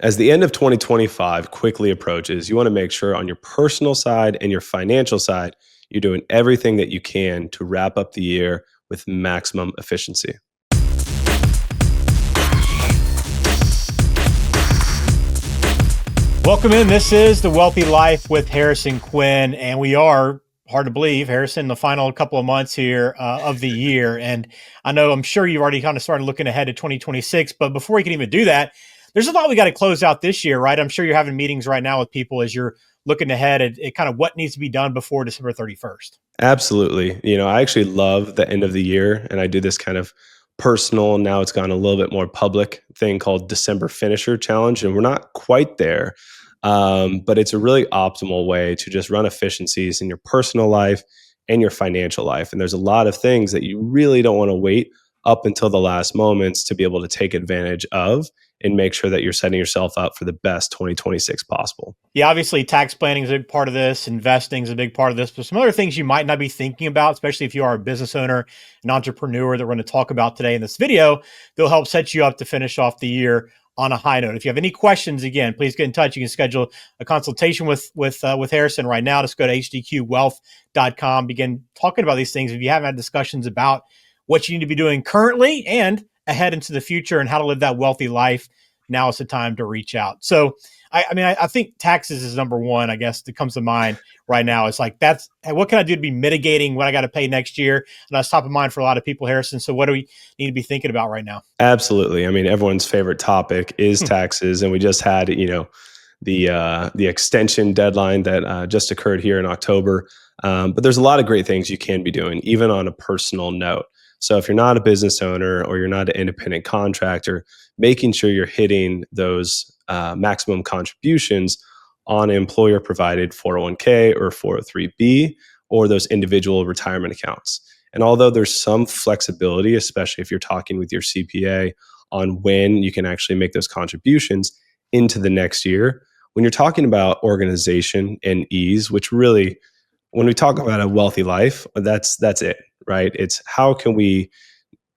As the end of 2025 quickly approaches, you want to make sure on your personal side and your financial side, you're doing everything that you can to wrap up the year with maximum efficiency. Welcome in. This is The Wealthy Life with Harrison Quinn, and we are, hard to believe, Harrison, the final couple of months here of the year. And I'm sure you've already kind of started looking ahead to 2026, but before we can even do that, there's a lot we got to close out this year, right? I'm sure you're having meetings right now with people as you're looking ahead at kind of what needs to be done before December 31st. Absolutely. I actually love the end of the year, and I do this kind of personal, now it's gone a little bit more public thing called December Finisher Challenge, and we're not quite there. But it's a really optimal way to just run efficiencies in your personal life and your financial life. And there's a lot of things that you really don't want to wait up until the last moments to be able to take advantage of and make sure that you're setting yourself up for the best 2026 possible. Yeah, obviously tax planning is a big part of this, investing is a big part of this, but some other things you might not be thinking about, especially if you are a business owner, an entrepreneur that we're going to talk about today in this video, they'll help set you up to finish off the year on a high note. If you have any questions, again, please get in touch. You can schedule a consultation with Harrison right now. Just go to hdqwealth.com, begin talking about these things. If you haven't had discussions about what you need to be doing currently and ahead into the future and how to live that wealthy life, now is the time to reach out. So, I think taxes is number one, I guess, that comes to mind right now. It's like, hey, what can I do to be mitigating what I got to pay next year? And that's top of mind for a lot of people, Harrison. So what do we need to be thinking about right now? Absolutely. Everyone's favorite topic is taxes, and we just had, the extension deadline that just occurred here in October. But there's a lot of great things you can be doing, even on a personal note. So if you're not a business owner or you're not an independent contractor, making sure you're hitting those maximum contributions on employer provided 401k or 403b or those individual retirement accounts. And although there's some flexibility, especially if you're talking with your CPA on when you can actually make those contributions into the next year, when you're talking about organization and ease, which really, when we talk about a wealthy life, that's it, right? It's how can we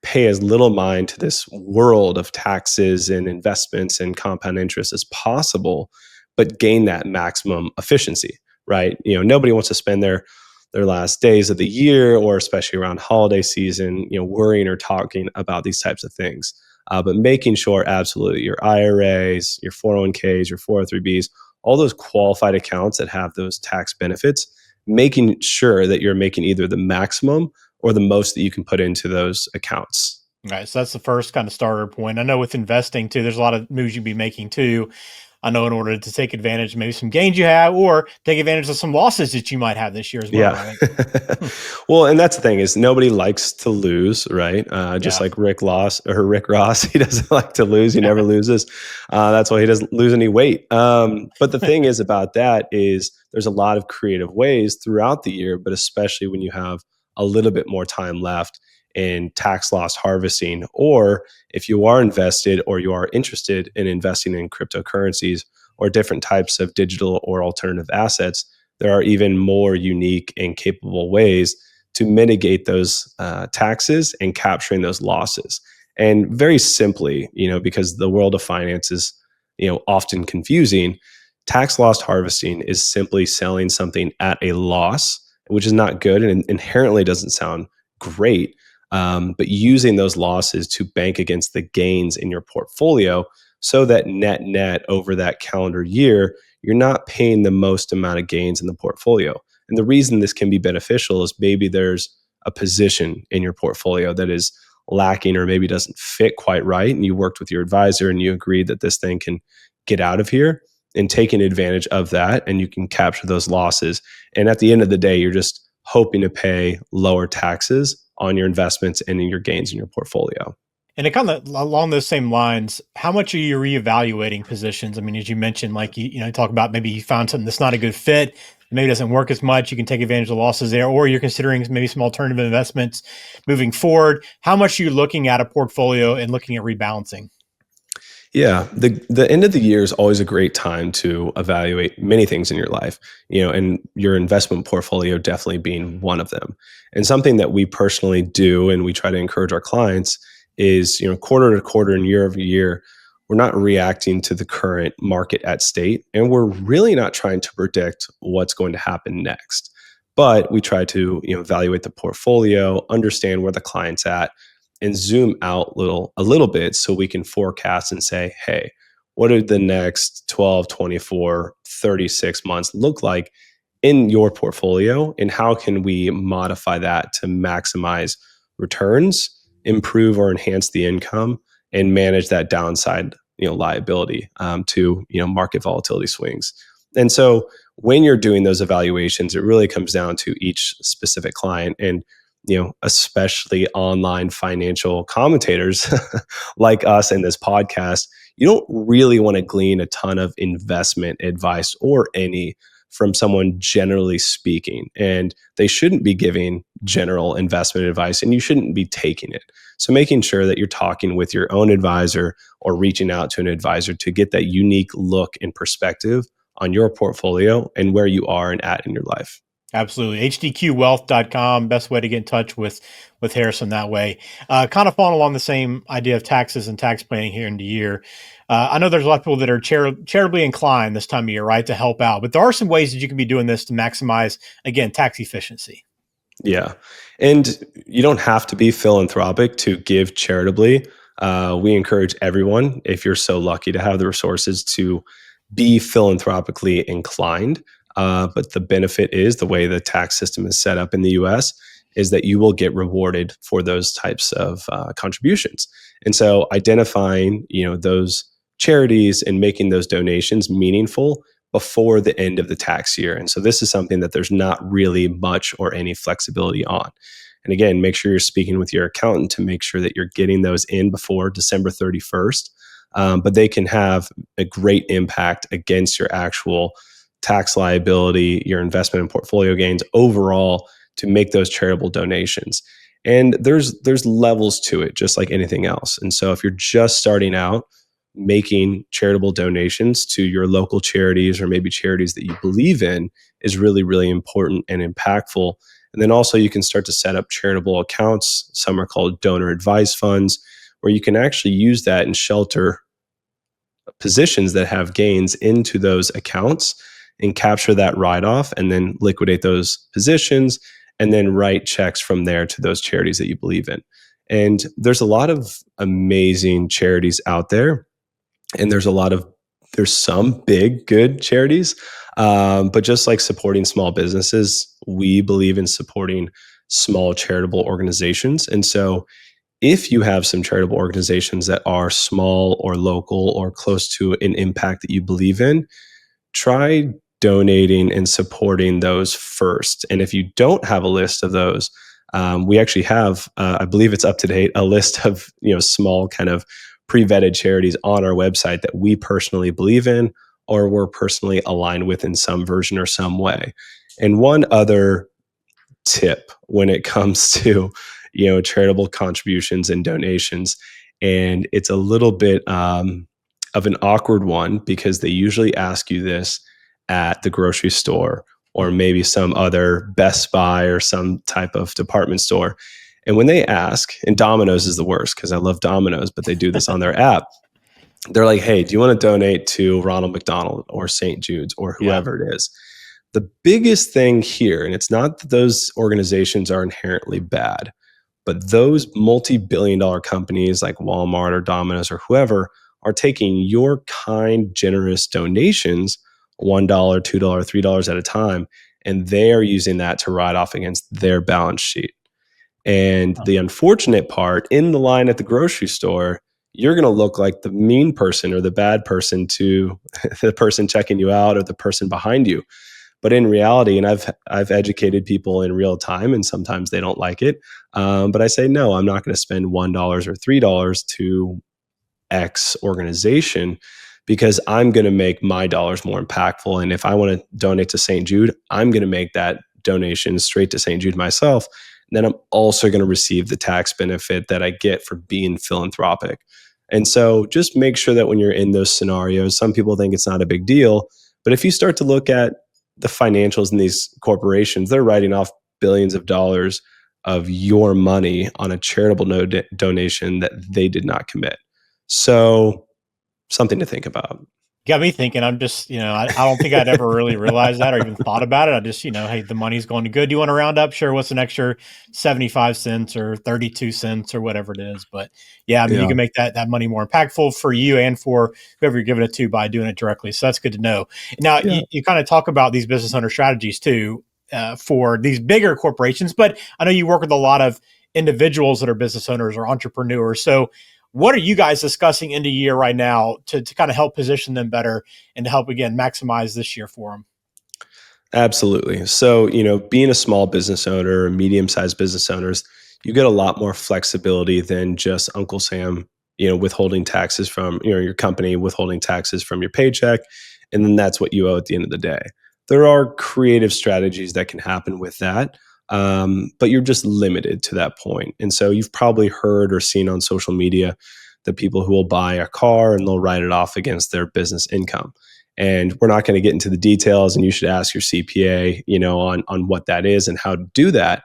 pay as little mind to this world of taxes and investments and compound interest as possible, but gain that maximum efficiency, right? Nobody wants to spend their last days of the year, or especially around holiday season, worrying or talking about these types of things. But making sure absolutely your IRAs, your 401ks, your 403bs, all those qualified accounts that have those tax benefits, making sure that you're making either the maximum or the most that you can put into those accounts. All right. So that's the first kind of starter point. I know with investing too, there's a lot of moves you'd be making too. I know in order to take advantage of maybe some gains you have or take advantage of some losses that you might have this year as well, Yeah. right? Well, and that's the thing is nobody likes to lose, right? Just Yeah. like Rick Ross, he doesn't like to lose. He never loses. That's why he doesn't lose any weight. But the thing is about that is there's a lot of creative ways throughout the year, but especially when you have a little bit more time left in tax loss harvesting, or if you are invested or you are interested in investing in cryptocurrencies or different types of digital or alternative assets, there are even more unique and capable ways to mitigate those taxes and capturing those losses. And very simply, because the world of finance is, often confusing, tax loss harvesting is simply selling something at a loss, which is not good and inherently doesn't sound great. But using those losses to bank against the gains in your portfolio so that net over that calendar year, you're not paying the most amount of gains in the portfolio. And the reason this can be beneficial is maybe there's a position in your portfolio that is lacking or maybe doesn't fit quite right. And you worked with your advisor and you agreed that this thing can get out of here, and taking advantage of that, and you can capture those losses. And at the end of the day, you're just hoping to pay lower taxes on your investments and in your gains in your portfolio. And it kind of along those same lines, how much are you reevaluating positions? As you mentioned, like you talk about maybe you found something that's not a good fit, maybe doesn't work as much. You can take advantage of the losses there, or you're considering maybe some alternative investments moving forward. How much are you looking at a portfolio and looking at rebalancing? Yeah, the end of the year is always a great time to evaluate many things in your life, and your investment portfolio definitely being one of them. And something that we personally do and we try to encourage our clients is, quarter to quarter and year over year, we're not reacting to the current market at state, and we're really not trying to predict what's going to happen next. But we try to, evaluate the portfolio, understand where the client's at, and zoom out a little bit so we can forecast and say, hey, what do the next 12, 24, 36 months look like in your portfolio, and how can we modify that to maximize returns, improve or enhance the income, and manage that downside, liability, to market volatility swings. And so when you're doing those evaluations, it really comes down to each specific client, and especially online financial commentators like us in this podcast, you don't really want to glean a ton of investment advice or any from someone generally speaking. And they shouldn't be giving general investment advice, and you shouldn't be taking it. So making sure that you're talking with your own advisor or reaching out to an advisor to get that unique look and perspective on your portfolio and where you are and at in your life. Absolutely. HDQwealth.com, best way to get in touch with Harrison that way. Kind of following along the same idea of taxes and tax planning here in the year. I know there's a lot of people that are charitably inclined this time of year, right, to help out. But there are some ways that you can be doing this to maximize, again, tax efficiency. Yeah. And you don't have to be philanthropic to give charitably. We encourage everyone, if you're so lucky to have the resources, to be philanthropically inclined. But the benefit is the way the tax system is set up in the US is that you will get rewarded for those types of contributions. And so identifying, those charities and making those donations meaningful before the end of the tax year. And so this is something that there's not really much or any flexibility on. And again, make sure you're speaking with your accountant to make sure that you're getting those in before December 31st. But they can have a great impact against your actual tax liability, your investment and portfolio gains overall, to make those charitable donations. And there's levels to it, just like anything else. And so if you're just starting out, making charitable donations to your local charities or maybe charities that you believe in is really, really important and impactful. And then also you can start to set up charitable accounts. Some are called donor advised funds, where you can actually use that and shelter positions that have gains into those accounts and capture that write off and then liquidate those positions and then write checks from there to those charities that you believe in. And there's a lot of amazing charities out there, and there's some big good charities, but just like supporting small businesses, we believe in supporting small charitable organizations. And so if you have some charitable organizations that are small or local or close to an impact that you believe in, try donating and supporting those first. And if you don't have a list of those, we actually have, I believe it's up to date, a list of small kind of pre-vetted charities on our website that we personally believe in or we're personally aligned with in some version or some way. And one other tip when it comes to charitable contributions and donations, and it's a little bit of an awkward one because they usually ask you this at the grocery store or maybe some other Best Buy or some type of department store. And when they ask, and Domino's is the worst because I love Domino's, but they do this on their app. They're like, hey, do you want to donate to Ronald McDonald or St. Jude's or Yeah. whoever it is? The biggest thing here, and it's not that those organizations are inherently bad, but those multi-billion-dollar companies like Walmart or Domino's or whoever are taking your kind, generous donations, $1, $2, $3 at a time, and they are using that to write off against their balance sheet. And the unfortunate part, in the line at the grocery store, you're going to look like the mean person or the bad person to the person checking you out or the person behind you. But in reality, and I've educated people in real time, and sometimes they don't like it. But I say, no, I'm not going to spend $1 or $3 to X organization because I'm going to make my dollars more impactful. And if I want to donate to St. Jude, I'm going to make that donation straight to St. Jude myself. And then I'm also going to receive the tax benefit that I get for being philanthropic. And so just make sure that when you're in those scenarios, some people think it's not a big deal. But if you start to look at the financials in these corporations, they're writing off billions of dollars of your money on a charitable donation that they did not commit. So something to think about. Got me thinking. I'm just, I don't think I'd ever really realized that or even thought about it. I just, hey, the money's going to good. Do you want to round up? Sure. What's an extra 75 cents or 32 cents or whatever it is? But yeah, I mean, you Yeah. can make that money more impactful for you and for whoever you're giving it to by doing it directly. So that's good to know. Now, Yeah. you kind of talk about these business owner strategies too, for these bigger corporations, but I know you work with a lot of individuals that are business owners or entrepreneurs. So what are you guys discussing in the year right now to kind of help position them better and to help, again, maximize this year for them? Absolutely. So, being a small business owner or medium-sized business owners, you get a lot more flexibility than just Uncle Sam, withholding taxes from, your company, withholding taxes from your paycheck, and then that's what you owe at the end of the day. There are creative strategies that can happen with that, but you're just limited to that point. And so you've probably heard or seen on social media the people who will buy a car and they'll write it off against their business income. And we're not going to get into the details, and you should ask your CPA, on what that is and how to do that.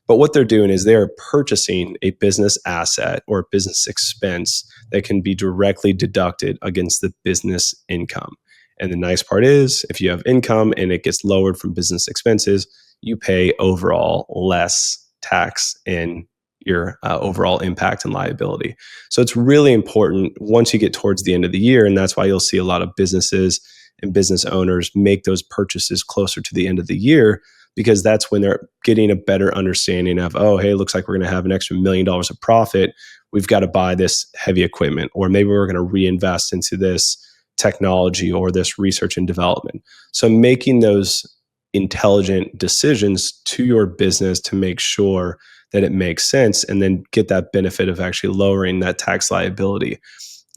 But what they're doing is they're purchasing a business asset or business expense that can be directly deducted against the business income. And the nice part is, if you have income and it gets lowered from business expenses, you pay overall less tax in your overall impact and liability. So it's really important once you get towards the end of the year, and that's why you'll see a lot of businesses and business owners make those purchases closer to the end of the year, because that's when they're getting a better understanding of, oh, hey, it looks like we're going to have an extra $1 million of profit. We've got to buy this heavy equipment, or maybe we're going to reinvest into this technology or this research and development. So making those intelligent decisions to your business to make sure that it makes sense, and then get that benefit of actually lowering that tax liability.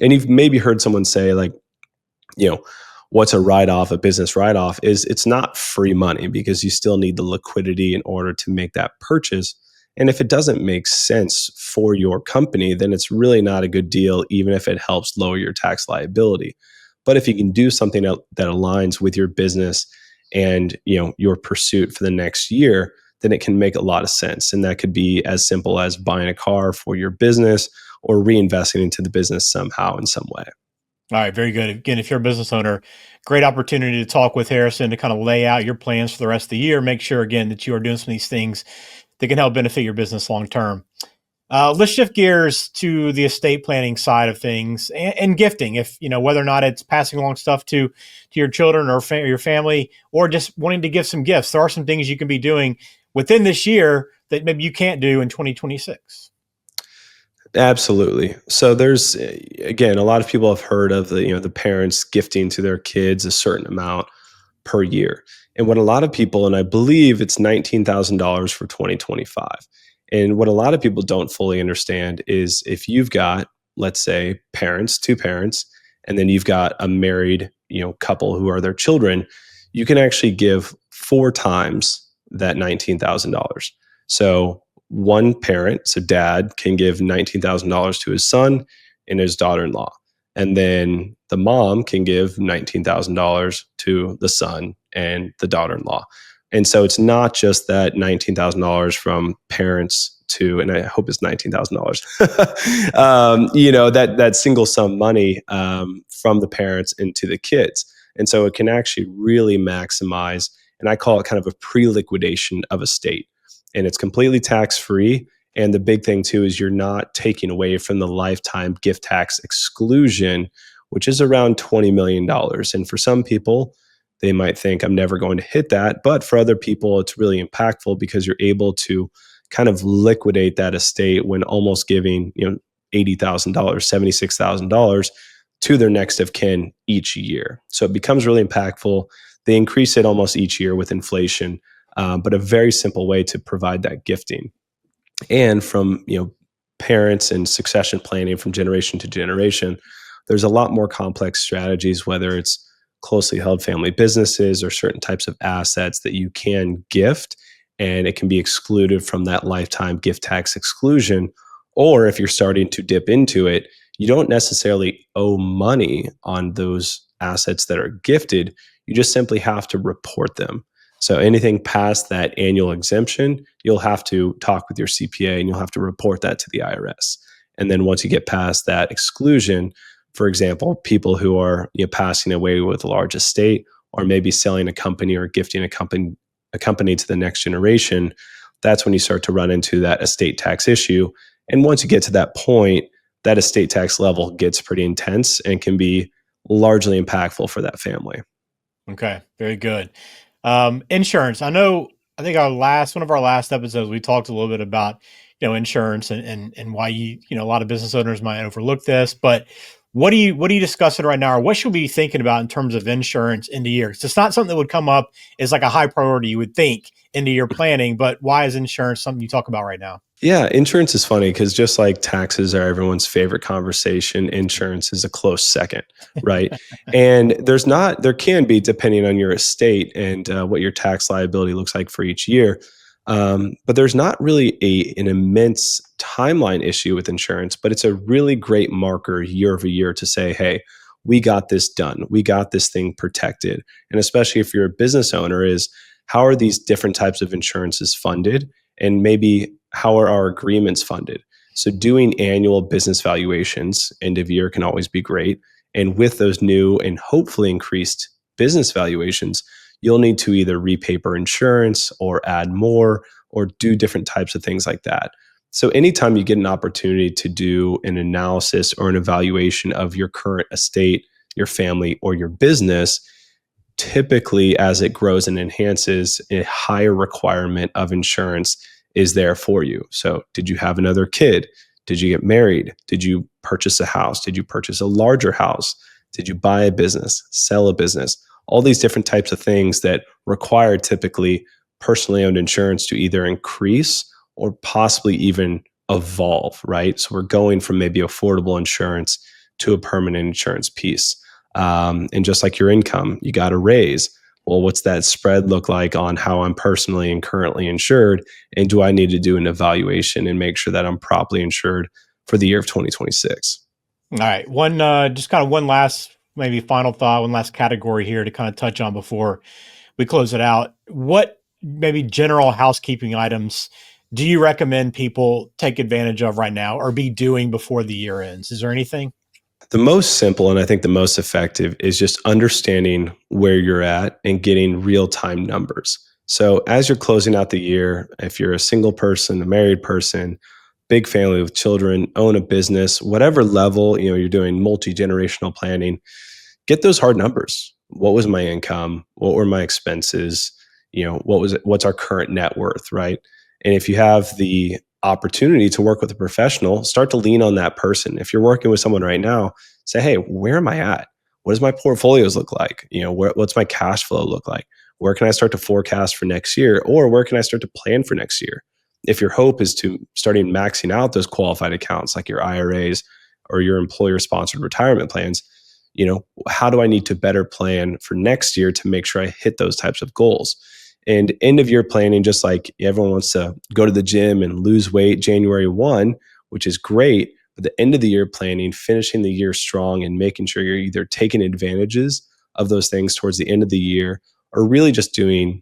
And you've maybe heard someone say, like, you know, what's a write-off, a business write-off, is it's not free money, because you still need the liquidity in order to make that purchase. And if it doesn't make sense for your company, then it's really not a good deal, even if it helps lower your tax liability. But if you can do something that aligns with your business and, your pursuit for the next year, then it can make a lot of sense. And that could be as simple as buying a car for your business or reinvesting into the business somehow in some way. All right, very good. Again, if you're a business owner, great opportunity to talk with Harrison to kind of lay out your plans for the rest of the year. Make sure, again, that you are doing some of these things that can help benefit your business long term. Let's shift gears to the estate planning side of things and gifting. If whether or not it's passing along stuff to your children or your family, or just wanting to give some gifts, there are some things you can be doing within this year that maybe you can't do in 2026. Absolutely. So there's, again, a lot of people have heard of the parents gifting to their kids a certain amount per year. And what a lot of people, and I believe it's $19,000 for 2025. And what a lot of people don't fully understand is, if you've got, let's say, parents, two parents, and then you've got a married, couple who are their children, you can actually give four times that $19,000. So one parent, so dad, can give $19,000 to his son and his daughter-in-law. And then the mom can give $19,000 to the son and the daughter-in-law. And so it's not just that $19,000 from parents to, and I hope it's $19,000, that single sum money from the parents into the kids. And so it can actually really maximize, and I call it kind of a pre-liquidation of estate. And it's completely tax-free. And the big thing too is you're not taking away from the lifetime gift tax exclusion, which is around $20 million. And for some people, they might think, I'm never going to hit that. But for other people, it's really impactful, because you're able to kind of liquidate that estate when almost giving, $80,000, $76,000 to their next of kin each year. So it becomes really impactful. They increase it almost each year with inflation, but a very simple way to provide that gifting. And from parents and succession planning from generation to generation, there's a lot more complex strategies, whether it's closely held family businesses or certain types of assets that you can gift, and it can be excluded from that lifetime gift tax exclusion. Or if you're starting to dip into it, you don't necessarily owe money on those assets that are gifted. You just simply have to report them. So anything past that annual exemption, you'll have to talk with your CPA and you'll have to report that to the IRS. And then once you get past that exclusion, For example, people who are passing away with a large estate, or maybe selling a company or gifting a company to the next generation. That's when you start to run into that estate tax issue. And once you get to that point, that estate tax level gets pretty intense and can be largely impactful for that family. Okay, very good. Insurance. I think one of our last episodes, we talked a little bit about, insurance and why a lot of business owners might overlook this, but what are you discussing right now, or what should we be thinking about in terms of insurance into year? 'Cause it's not something that would come up as like a high priority, you would think, into your planning, but why is insurance something you talk about right now? Yeah, insurance is funny because just like taxes are everyone's favorite conversation, insurance is a close second, right? And there can be, depending on your estate and what your tax liability looks like for each year. But there's not really an immense timeline issue with insurance, but it's a really great marker year over year to say, hey, we got this done. We got this thing protected. And especially if you're a business owner, is how are these different types of insurances funded? And maybe how are our agreements funded? So doing annual business valuations end of year can always be great. And with those new and hopefully increased business valuations, you'll need to either repaper insurance or add more or do different types of things like that. So anytime you get an opportunity to do an analysis or an evaluation of your current estate, your family, or your business, typically as it grows and enhances, a higher requirement of insurance is there for you. So, did you have another kid? Did you get married? Did you purchase a house? Did you purchase a larger house? Did you buy a business, sell a business? All these different types of things that require typically personally owned insurance to either increase or possibly even evolve, right? So, we're going from maybe affordable insurance to a permanent insurance piece. And just like your income, you got to raise. Well, what's that spread look like on how I'm personally and currently insured? And do I need to do an evaluation and make sure that I'm properly insured for the year of 2026? All right. Just kind of one last, maybe final thought, one last category here to kind of touch on before we close it out. What maybe general housekeeping items do you recommend people take advantage of right now or be doing before the year ends? Is there anything? The most simple and I think the most effective is just understanding where you're at and getting real time numbers. So, as you're closing out the year, if you're a single person, a married person, big family with children, own a business, whatever level, you're doing multi-generational planning, get those hard numbers. What was my income? What were my expenses? What's our current net worth, right? And if you have the opportunity to work with a professional, start to lean on that person. If you're working with someone right now, say, hey, where am I at? What does my portfolios look like? What's my cash flow look like? Where can I start to forecast for next year? Or where can I start to plan for next year? If your hope is to starting maxing out those qualified accounts like your IRAs or your employer sponsored retirement plans, how do I need to better plan for next year to make sure I hit those types of goals? And end of year planning, just like everyone wants to go to the gym and lose weight January 1, which is great. But the end of the year planning, finishing the year strong and making sure you're either taking advantages of those things towards the end of the year or really just doing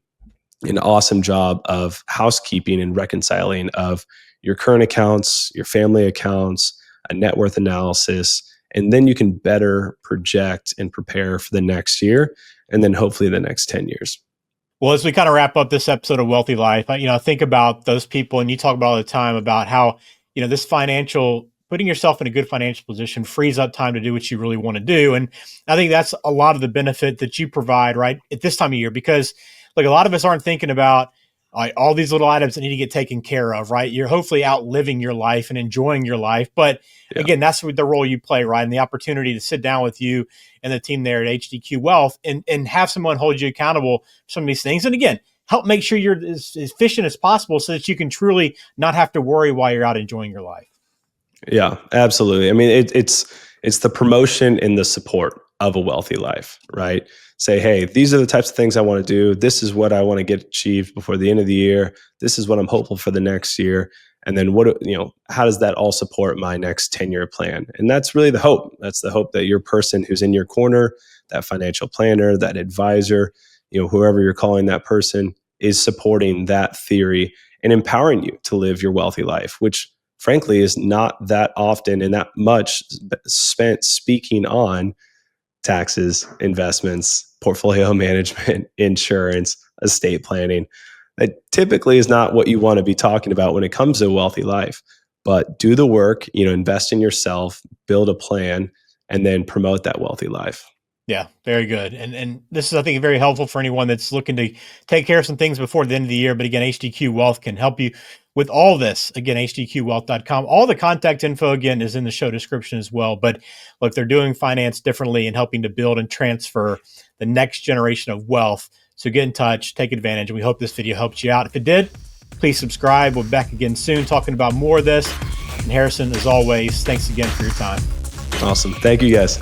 an awesome job of housekeeping and reconciling of your current accounts, your family accounts, a net worth analysis, and then you can better project and prepare for the next year and then hopefully the next 10 years. Well, as we kind of wrap up this episode of Wealthy Life, I think about those people, and you talk about all the time about how, this putting yourself in a good financial position frees up time to do what you really want to do. And I think that's a lot of the benefit that you provide right at this time of year, because like a lot of us aren't thinking about all these little items that need to get taken care of, right? You're hopefully out living your life and enjoying your life. But Yeah. again, that's the role you play, right? And the opportunity to sit down with you and the team there at HDQ Wealth and have someone hold you accountable for some of these things. And again, help make sure you're as efficient as possible so that you can truly not have to worry while you're out enjoying your life. Yeah, absolutely. I mean, it's the promotion and the support of a wealthy life, right? Say, hey, these are the types of things I want to do. This is what I want to get achieved before the end of the year. This is what I'm hopeful for the next year. And then how does that all support my next 10-year plan? And that's really the hope. That's the hope that your person who's in your corner, that financial planner, that advisor, whoever you're calling that person, is supporting that theory and empowering you to live your wealthy life, which frankly, is not that often and that much spent speaking on taxes, investments, portfolio management, insurance, estate planning. That typically is not what you want to be talking about when it comes to a wealthy life. But do the work, invest in yourself, build a plan, and then promote that wealthy life. Yeah, very good. And this is, I think, very helpful for anyone that's looking to take care of some things before the end of the year. But again, HDQ Wealth can help you with all this. Again, hdqwealth.com. All the contact info, again, is in the show description as well. But look, they're doing finance differently and helping to build and transfer the next generation of wealth. So get in touch, take advantage. And we hope this video helped you out. If it did, please subscribe. We'll be back again soon talking about more of this. And Harrison, as always, thanks again for your time. Awesome. Thank you, guys.